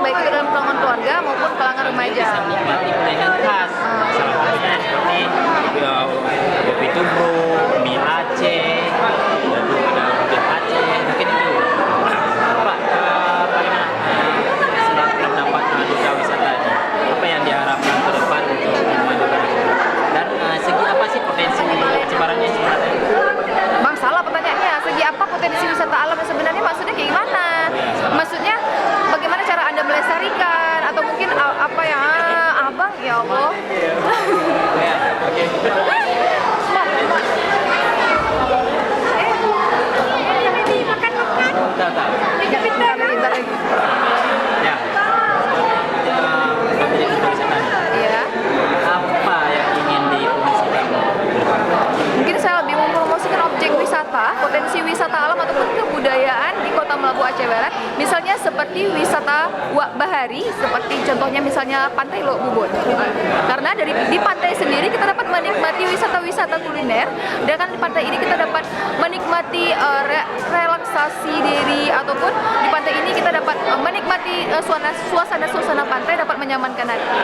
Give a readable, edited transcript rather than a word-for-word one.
baik itu dalam kalangan keluarga maupun kalangan remaja. Bisa menikmati kuliner khas. Salah satunya seperti kopi tubruk, mie Aceh, lalu ada udang Aceh, mungkin itu. Pak, bagaimana selaku dapat duta wisata ini? Apa yang diharapkan ke depan untuk memajukan itu? Dan segi apa sih potensi Ciparannya sebenarnya? Bang, salah pertanyaannya. Segi apa potensi wisata alam sebenarnya, maksudnya kayak gimana? Maksudnya bagaimana cara Anda melestarikan atau mungkin apa ya? Abang, ya Allah. Ya, oke. Bentar, bentar. Bentar lagi. Ya. Iya. Apa yang ingin dipromosikan? Mungkin saya lebih mempromosikan objek wisata, potensi wisata alam ataupun kebudayaan di Kota Melabu Aceh Barat. Misalnya seperti wisata Wak Bahari, seperti contohnya misalnya Pantai Lok Bubut. Karena di pantai sendiri kita dapat menikmati wisata-wisata kuliner, dan kan di pantai ini kita dapat menikmati relaksasi diri, ataupun di pantai ini kita dapat menikmati suasana pantai, dapat menyamankan hati.